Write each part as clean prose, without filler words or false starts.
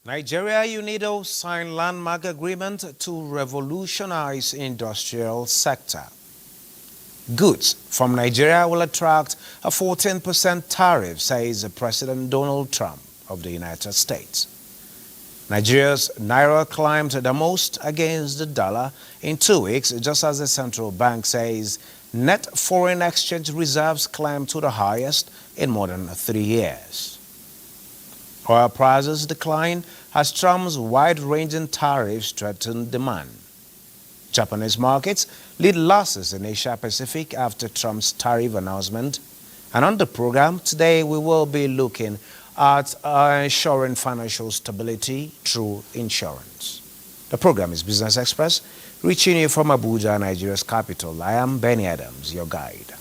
Nigeria UNIDO signed landmark agreement to revolutionize industrial sector. Goods from Nigeria will attract a 14% tariff, says President Donald Trump of the United States. Nigeria's naira climbed the most against the dollar in 2 weeks, just as the central bank says net foreign exchange reserves climbed to the highest in more than 3 years. Oil prices declined as Trump's wide-ranging tariffs threatened demand. Japanese markets lead losses in Asia-Pacific after Trump's tariff announcement. And on the program today, we will be looking at ensuring financial stability through insurance. The program is Business Express, reaching you from Abuja, Nigeria's capital. I am Benny Adams, your guide.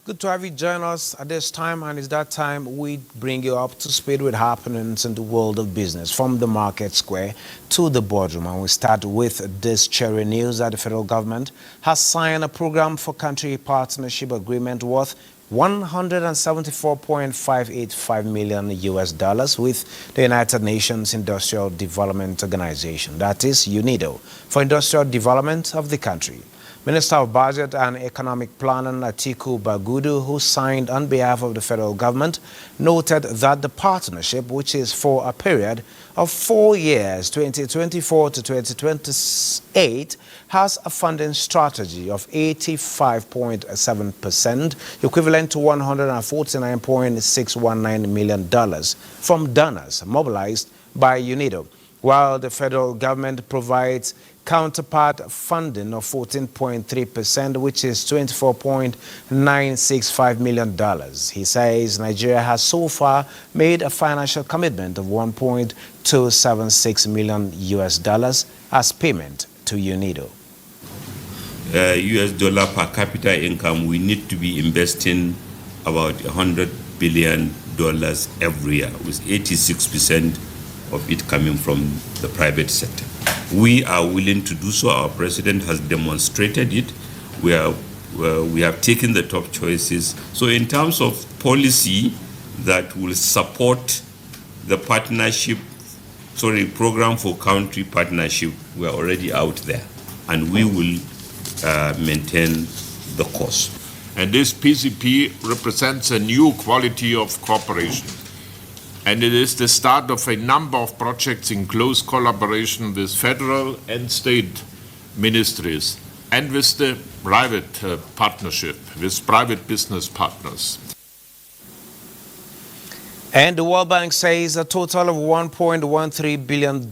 Good to have you join us at this time, and it's that time we bring you up to speed with happenings in the world of business, from the market square to the boardroom. And we start with this cheery news that the federal government has signed a program for country partnership agreement worth $174.585 million with the United Nations Industrial Development Organization, that is UNIDO, for industrial development of the country. Minister of Budget and Economic Planning Atiku Bagudu, who signed on behalf of the federal government, noted that the partnership, which is for a period of 4 years, 2024 to 2028, has a funding strategy of 85.7%, equivalent to $149.619 million from donors mobilized by UNIDO, while the federal government provides counterpart funding of 14.3%, which is $24.965 million. He says Nigeria has so far made a financial commitment of $1.276 million as payment to UNIDO. US dollar per capita income, we need to be investing about $100 billion every year, with 86% of it coming from the private sector. We are willing to do so. Our president has demonstrated it. We have taken the top choices. So in terms of policy that will support the program for country partnership, we are already out there, and we will maintain the course. And this PCP represents a new quality of cooperation. And it is the start of a number of projects in close collaboration with federal and state ministries and with the private partnership, with private business partners. And the World Bank says a total of $1.13 billion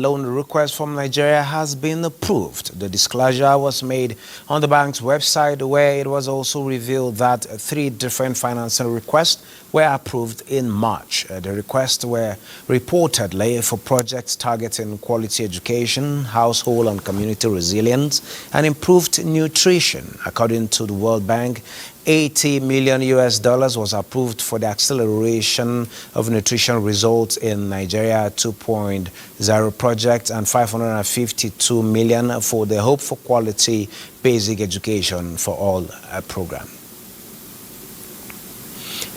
loan request from Nigeria has been approved. The disclosure was made on the bank's website, where it was also revealed that 3 different financing requests were approved in March. The requests were reportedly for projects targeting quality education, household and community resilience, and improved nutrition. According to the World Bank, $80 million was approved for the acceleration of nutrition results in Nigeria 2.0 project, and $552 million for the Hope for Quality Basic Education for All program.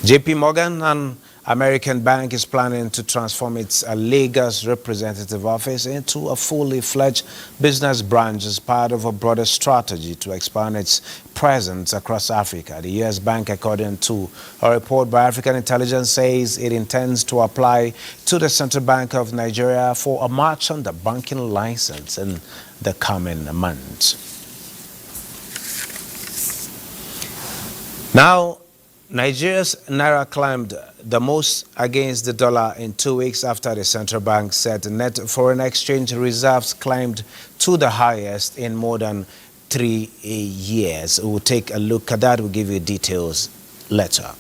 JP Morgan and American Bank is planning to transform its Lagos representative office into a fully fledged business branch as part of a broader strategy to expand its presence across Africa. The U.S. Bank, according to a report by African Intelligence, says it intends to apply to the Central Bank of Nigeria for a merchant banking license in the coming months. Now, Nigeria's naira climbed the most against the dollar in 2 weeks after the central bank said net foreign exchange reserves climbed to the highest in more than 3 years. We'll take a look at that. We'll give you details later.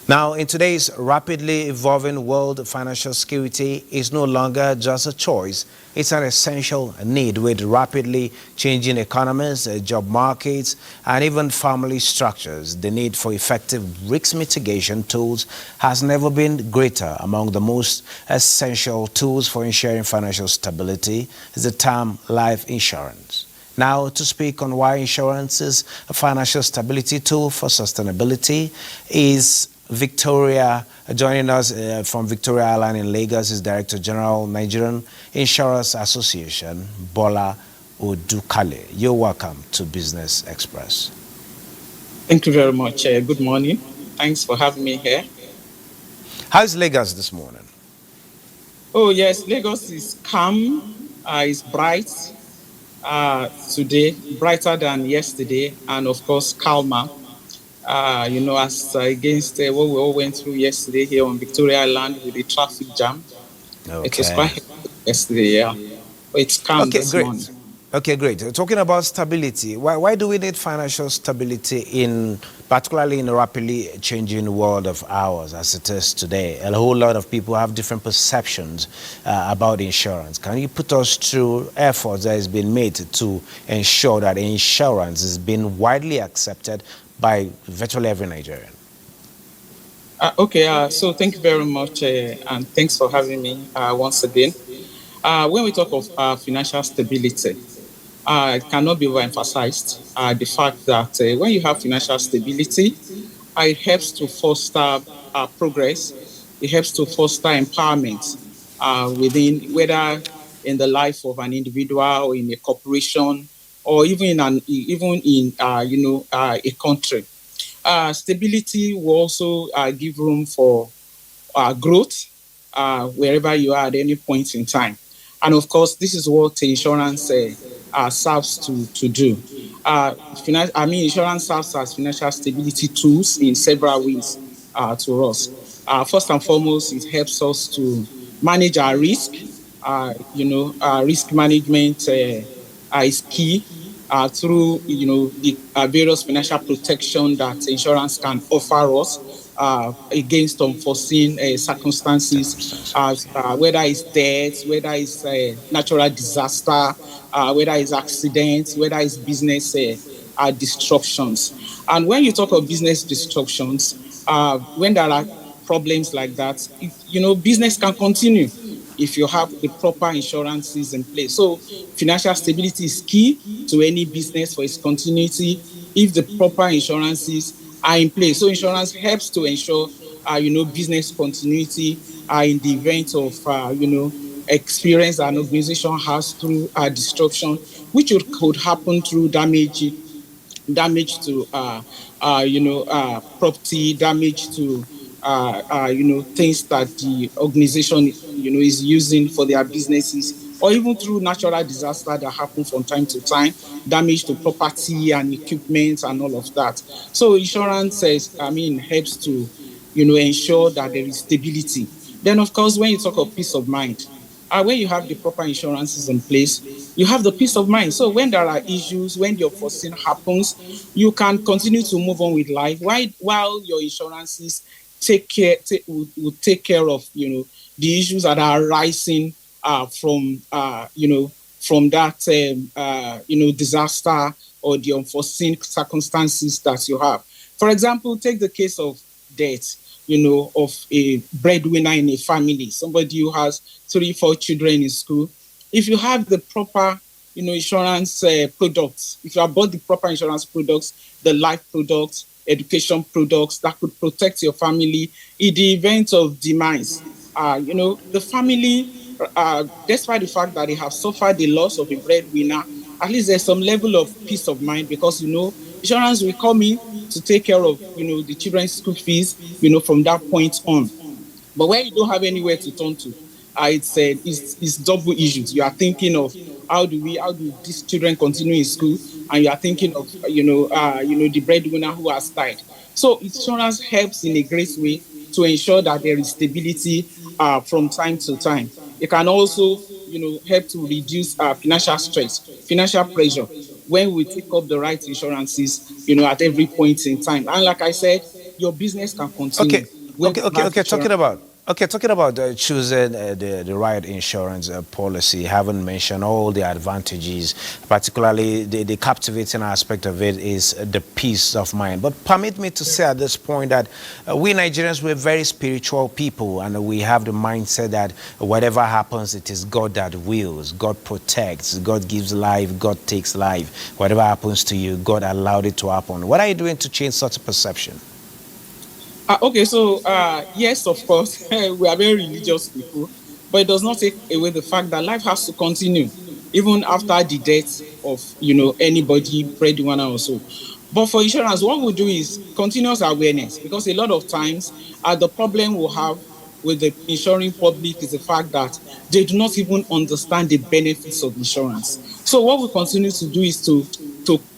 Now, in today's rapidly evolving world, financial security is no longer just a choice. It's an essential need with rapidly changing economies, job markets, and even family structures. The need for effective risk mitigation tools has never been greater. Among the most essential tools for ensuring financial stability is the term life insurance. Now, to speak on why insurance is a financial stability tool for sustainability is Victoria. Joining us from Victoria Island in Lagos is Director General, Nigerian Insurance Association, Bola Odukale. You're welcome to Business Express. Thank you very much. Good morning. Thanks for having me here. How's Lagos this morning? Oh, yes, Lagos is calm, it's bright today, brighter than yesterday, and of course, calmer. As against what we all went through yesterday here on Victoria Island with the traffic jam. Okay. It was quite hectic yesterday, yeah. But it's calm this morning. Okay, great. Talking about stability, why do we need financial stability particularly in a rapidly changing world of ours as it is today? A whole lot of people have different perceptions about insurance. Can you put us through efforts that has been made to ensure that insurance is being widely accepted by virtually every Nigerian? So thank you very much, and thanks for having me once again. When we talk of financial stability, it cannot be overemphasized the fact that when you have financial stability, it helps to foster progress. It helps to foster empowerment within, whether in the life of an individual or in a corporation, or even in a country. Stability will also give room for growth wherever you are at any point in time. And of course, this is what insurance serves to do. Insurance serves as financial stability tools in several ways to us. First and foremost, it helps us to manage our risk. Risk management is key through the various financial protection that insurance can offer us against unforeseen circumstances, whether it's death, whether it's natural disaster, whether it's accidents, whether it's business disruptions. And when you talk of business disruptions, when there are problems like that, business can continue if you have the proper insurances in place. So financial stability is key to any business for its continuity if the proper insurances are in place. So insurance helps to ensure, business continuity in the event of, experience an organization has through disruption, which could happen through damage to, property, damage to, things that the organization, is using for their businesses, or even through natural disaster that happen from time to time, damage to property and equipment and all of that. So insurance helps to, ensure that there is stability. Then, of course, when you talk of peace of mind, when you have the proper insurances in place, you have the peace of mind. So when there are issues, when the unforeseen happens, you can continue to move on with life while your insurances will take care of, the issues that are arising from that, disaster or the unforeseen circumstances that you have. For example, take the case of death, of a breadwinner in a family, somebody who has 3-4 children in school. If you have the proper insurance products, if you have bought the proper insurance products, the life products, education products that could protect your family in the event of demise, the family, despite the fact that they have suffered the loss of a breadwinner, at least there's some level of peace of mind because, insurance will come in to take care of, the children's school fees, from that point on. But when you don't have anywhere to turn to, it's double issues. You are thinking of how do these children continue in school, and you are thinking of the breadwinner who has died. So insurance helps in a great way to ensure that there is stability from time to time. It can also help to reduce financial stress, financial pressure when we take up the right insurances at every point in time. And like I said, your business can continue. Okay. Talking about choosing the right insurance policy, haven't mentioned all the advantages, particularly the captivating aspect of it is the peace of mind. But permit me to say at this point that we Nigerians, we're very spiritual people, and we have the mindset that whatever happens, it is God that wills, God protects, God gives life, God takes life. Whatever happens to you, God allowed it to happen. What are you doing to change such a perception? Yes, of course, we are very religious people, but it does not take away the fact that life has to continue, even after the death of, anybody, breadwinner or so. But for insurance, what we'll do is continuous awareness, because a lot of times the problem we'll have with the insuring public is the fact that they do not even understand the benefits of insurance. So what we continue to do is to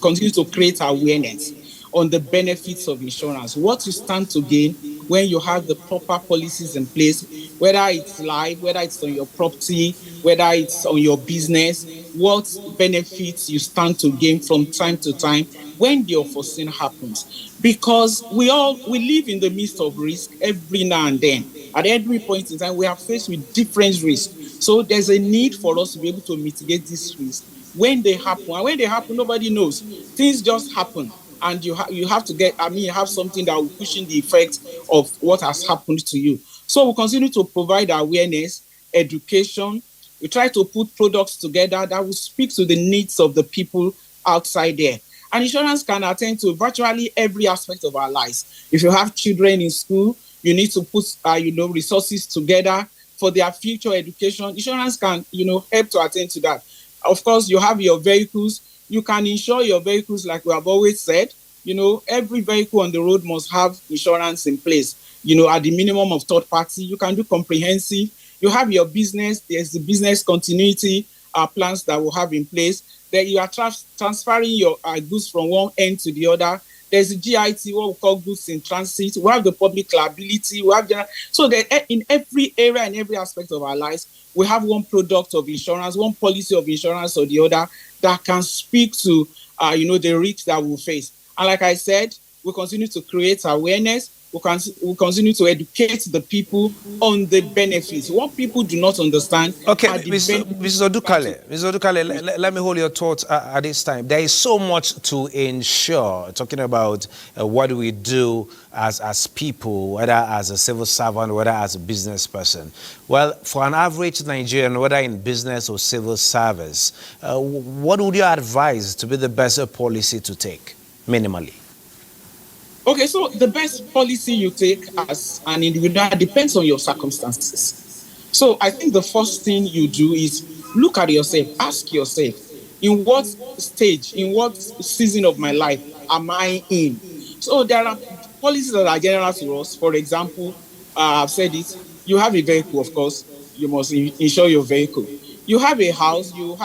continue to create awareness on the benefits of insurance, what you stand to gain when you have the proper policies in place, whether it's life, whether it's on your property, whether it's on your business, what benefits you stand to gain from time to time when the unforeseen happens. Because we live in the midst of risk every now and then. At every point in time, we are faced with different risks. So there's a need for us to be able to mitigate these risks when they happen. And when they happen, nobody knows. Things just happen. And you have to you have something that will cushion the effect of what has happened to you. So we continue to provide awareness, education. We try to put products together that will speak to the needs of the people outside there. And insurance can attend to virtually every aspect of our lives. If you have children in school, you need to put resources together for their future education. Insurance can help to attend to that. Of course, you have your vehicles. You can insure your vehicles, like we have always said. Every vehicle on the road must have insurance in place. At the minimum of third party, you can do comprehensive. You have your business. There's the business continuity plans that we'll have in place. Then you are transferring your goods from one end to the other. There's the GIT, what we call goods in transit. We have the public liability. So that in every area and every aspect of our lives, we have one product of insurance, one policy of insurance or the other that can speak to, the risks that we'll face. And like I said, we continue to create awareness. We continue to educate the people on the benefits. What people do not understand. Okay, Mr. Odukale, let me hold your thoughts at this time. There is so much to ensure, talking about what we do as people, whether as a civil servant, whether as a business person. Well, for an average Nigerian, whether in business or civil service, what would you advise to be the best policy to take, minimally? Okay, so the best policy you take as an individual depends on your circumstances. So I think the first thing you do is look at yourself, ask yourself, in what stage, in what season of my life am I in? So there are policies that are general to us. For example, I've said it, you have a vehicle, of course, you must insure your vehicle. You have a house, you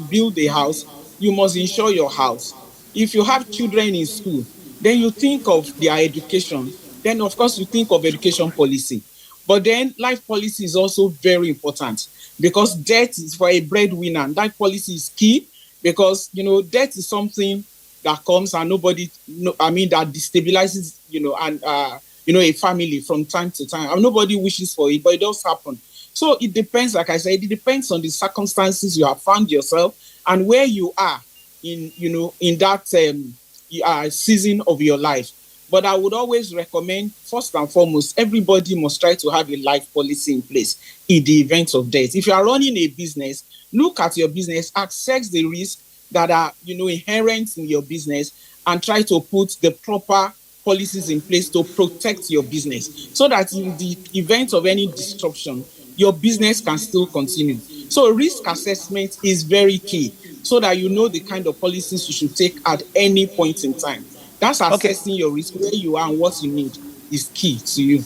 build a house, you must insure your house. If you have children in school, then you think of their education. Then, of course, you think of education policy. But then life policy is also very important because death is for a breadwinner. Life policy is key because, death is something that comes and that destabilizes, a family from time to time. And nobody wishes for it, but it does happen. So it depends, like I said, it depends on the circumstances you have found yourself and where you are in that season of your life. But I would always recommend, first and foremost, everybody must try to have a life policy in place in the event of death. If you are running a business, look at your business, assess the risks that are, inherent in your business, and try to put the proper policies in place to protect your business so that in the event of any disruption, your business can still continue. So risk assessment is very key so that you know the kind of policies you should take at any point in time. That's Okay. assessing your risk, where you are and what you need is key to you.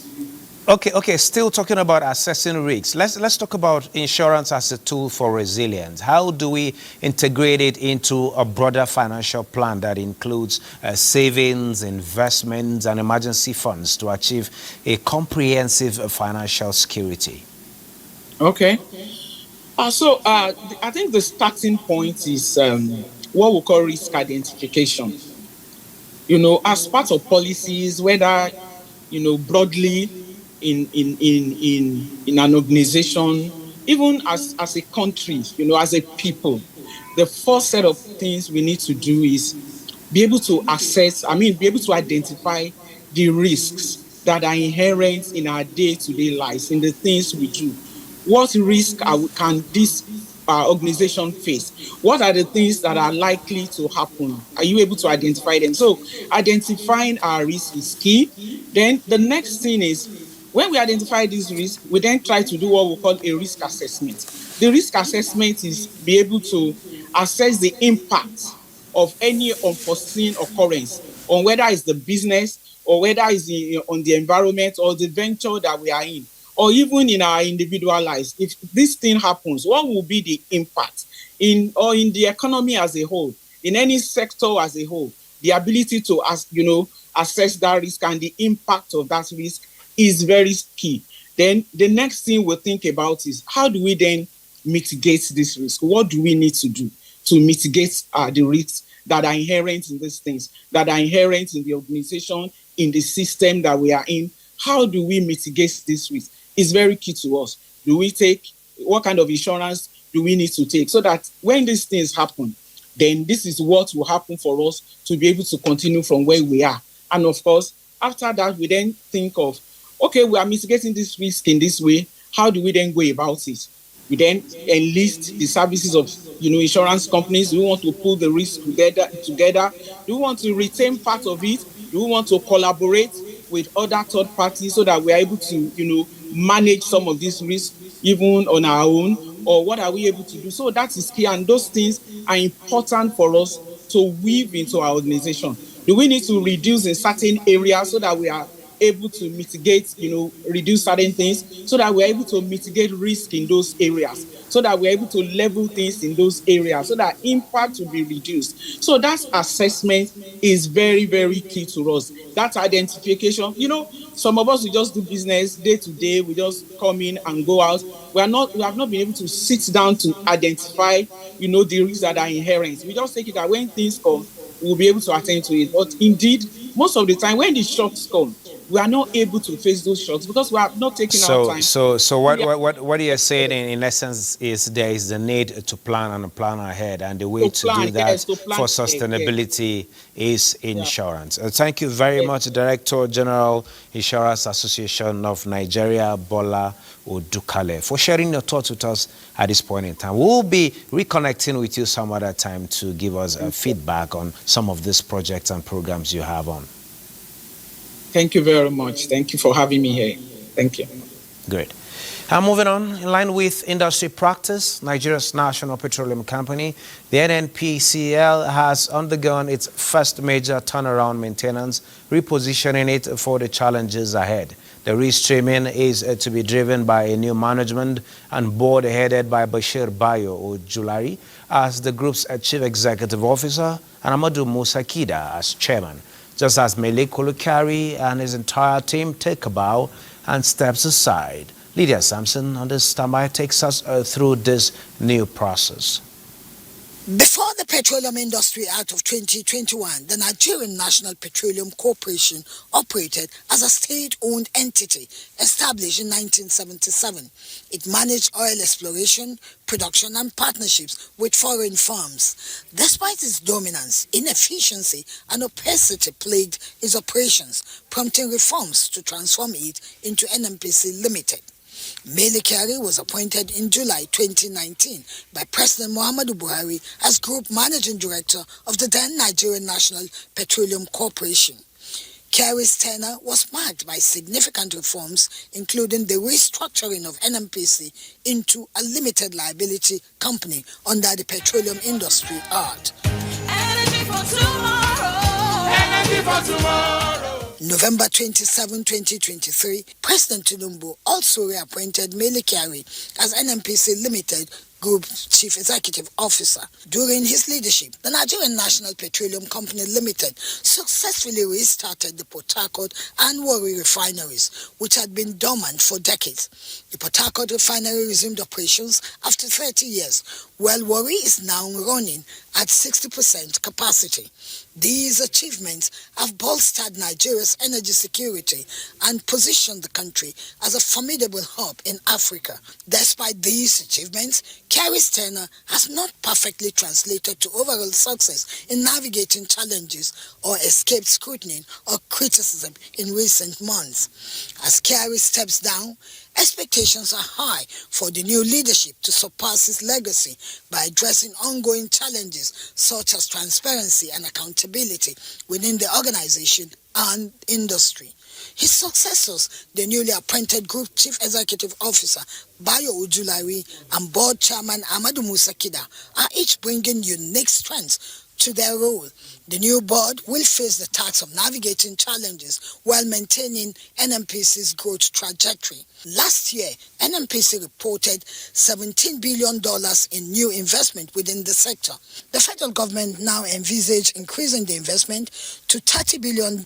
Okay. Still talking about assessing risks. Let's talk about insurance as a tool for resilience. How do we integrate it into a broader financial plan that includes savings, investments, and emergency funds to achieve a comprehensive financial security? Okay. I think the starting point is what we call risk identification. As part of policies, whether broadly in an organization, even as a country, as a people, the first set of things we need to do is be able to be able to identify the risks that are inherent in our day-to-day lives, in the things we do. What risk can this organization face? What are the things that are likely to happen? Are you able to identify them? So identifying our risk is key. Then the next thing is, when we identify these risks, we then try to do what we call a risk assessment. The risk assessment is be able to assess the impact of any unforeseen occurrence on whether it's the business or whether it's on the environment or the venture that we are in, or even in our individual lives. If this thing happens, what will be the impact in the economy as a whole, in any sector as a whole? The ability to assess that risk and the impact of that risk is very key. Then the next thing we'll think about is, how do we then mitigate this risk? What do we need to do to mitigate the risks that are inherent in these things, that are inherent in the organization, in the system that we are in? How do we mitigate this risk? It's very key to us. What kind of insurance do we need to take so that when these things happen, then this is what will happen for us to be able to continue from where we are. And of course, after that, we then think of, okay, we are mitigating this risk in this way. How do we then go about it? We then enlist the services of insurance companies. Do we want to pull the risk together? Do we want to retain part of it? Do we want to collaborate with other third parties so that we are able to manage some of these risks even on our own? Or what are we able to do? So that is key, and those things are important for us to weave into our organization. Do we need to reduce in certain areas so that we are able to mitigate, reduce certain things, so that we're able to mitigate risk in those areas, so that we're able to level things in those areas, so that impact will be reduced? So that assessment is very, very key to us. That identification, some of us, we just do business day to day. We just come in and go out. We have not been able to sit down to identify, the risks that are inherent. We just take it that when things come, we'll be able to attend to it. But indeed, most of the time, when the shocks come, we are not able to face those shocks because we have not taken our time. So what you're saying in essence is there is the need to plan and plan ahead, and the way to do that for sustainability is insurance. Thank you very much, Director General, Insurance Association of Nigeria, Bola Odukale, for sharing your thoughts with us at this point in time. We'll be reconnecting with you some other time to give us feedback on some of these projects and programs you have on. Thank you very much. Thank you for having me here. Thank you. Great. And moving on, in line with industry practice, Nigeria's National Petroleum Company, the NNPCL, has undergone its first major turnaround maintenance, repositioning it for the challenges ahead. The restreaming is to be driven by a new management and board headed by Bashir Bayo Ojulari as the group's chief executive officer and Amadou Musakida as chairman, just as Mele Kolukari and his entire team take a bow and steps aside. Lydia Sampson on this standby takes us through this new process. Before the Petroleum Industry Act of 2021, the Nigerian National Petroleum Corporation operated as a state-owned entity established in 1977. It managed oil exploration, production and partnerships with foreign firms. Despite its dominance, inefficiency and opacity plagued its operations, prompting reforms to transform it into NNPC Limited. Mele Kyari was appointed in July 2019 by President Muhammadu Buhari as Group Managing Director of the then Nigerian National Petroleum Corporation. Kyari's tenure was marked by significant reforms, including the restructuring of NNPC into a limited liability company under the Petroleum Industry Act. Energy for tomorrow. Energy for tomorrow. November 27, 2023, President Tinubu also reappointed Mele Kyari as NNPC Limited Group Chief Executive Officer. During his leadership, the Nigerian National Petroleum Company Limited successfully restarted the Port Harcourt and Warri refineries, which had been dormant for decades. The Port Harcourt refinery resumed operations after 30 years, while Warri is now running at 60% capacity. These achievements have bolstered Nigeria's energy security and positioned the country as a formidable hub in Africa. Despite these achievements, Kyari's tenure has not perfectly translated to overall success in navigating challenges or escaped scrutiny or criticism in recent months. As Kyari steps down, expectations are high for the new leadership to surpass his legacy by addressing ongoing challenges such as transparency and accountability within the organization and industry. His successors, the newly appointed Group Chief Executive Officer Bayo Ojulari and Board Chairman Amadou Musa Kida, are each bringing unique strengths to their role. The new board will face the task of navigating challenges while maintaining NNPC's growth trajectory. Last year, NNPC reported $17 billion in new investment within the sector. The federal government now envisages increasing the investment to $30 billion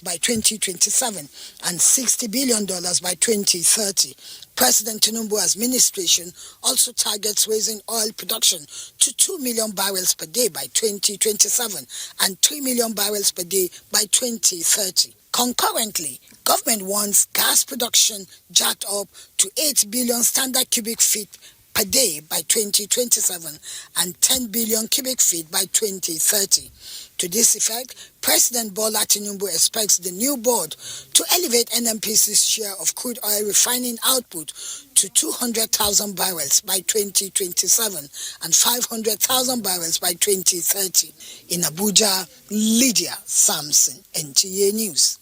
by 2027 and $60 billion by 2030. President Tinubu's administration also targets raising oil production to 2 million barrels per day by 2027 and 3 million barrels per day by 2030. Concurrently, government wants gas production jacked up to 8 billion standard cubic feet per day by 2027 and 10 billion cubic feet by 2030. To this effect, President Bola Tinubu expects the new board to elevate NNPC's share of crude oil refining output to 200,000 barrels by 2027 and 500,000 barrels by 2030. In Abuja, Lydia Samson, NTA News.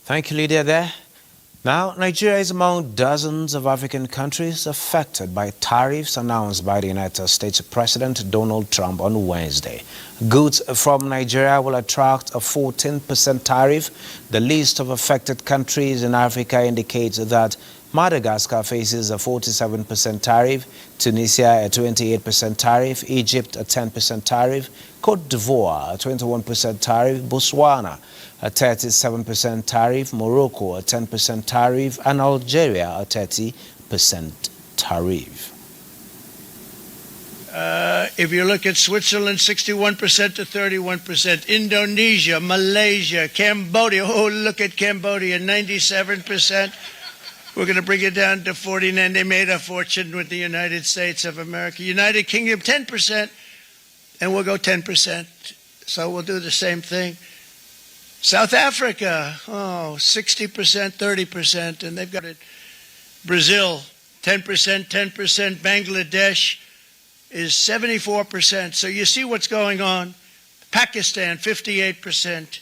Thank you, Lydia, there. Now, Nigeria is among dozens of African countries affected by tariffs announced by the United States President Donald Trump on Wednesday. Goods from Nigeria will attract a 14% tariff. The list of affected countries in Africa indicates that Madagascar faces a 47% tariff, Tunisia a 28% tariff, Egypt a 10% tariff, Cote d'Ivoire a 21% tariff, Botswana a 37% tariff, Morocco a 10% tariff, and Algeria a 30% tariff. If you look at Switzerland, 61% to 31%. Indonesia, Malaysia, Cambodia. Oh, look at Cambodia, 97%. We're going to bring it down to 49. They made a fortune with the United States of America. United Kingdom, 10%, and we'll go 10%. So we'll do the same thing. South Africa, 60%, 30%, and they've got it. Brazil, 10%, 10%. Bangladesh is 74%. So you see what's going on. Pakistan, 58%.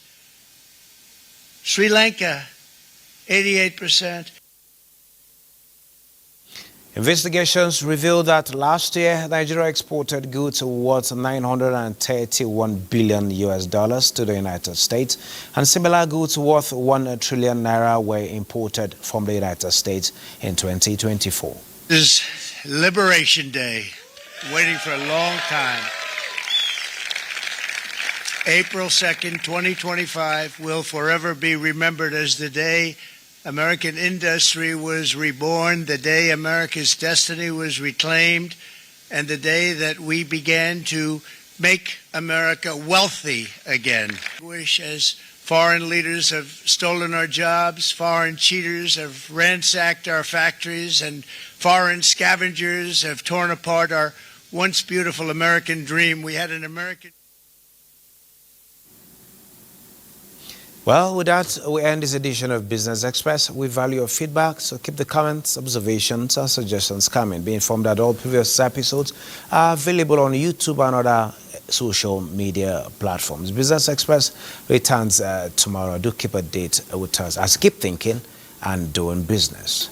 Sri Lanka, 88%. Investigations revealed that last year, Nigeria exported goods worth $931 billion to the United States, and similar goods worth 1 trillion naira were imported from the United States in 2024. This is Liberation Day, waiting for a long time. April 2nd, 2025 will forever be remembered as the day American industry was reborn, the day America's destiny was reclaimed, and the day that we began to make America wealthy again. Wish as foreign leaders have stolen our jobs, foreign cheaters have ransacked our factories, and foreign scavengers have torn apart our once beautiful American dream. We had an American... Well, with that, we end this edition of Business Express. We value your feedback, so keep the comments, observations, and suggestions coming. Be informed that all previous episodes are available on YouTube and other social media platforms. Business Express returns tomorrow. Do keep a date with us as keep thinking and doing business.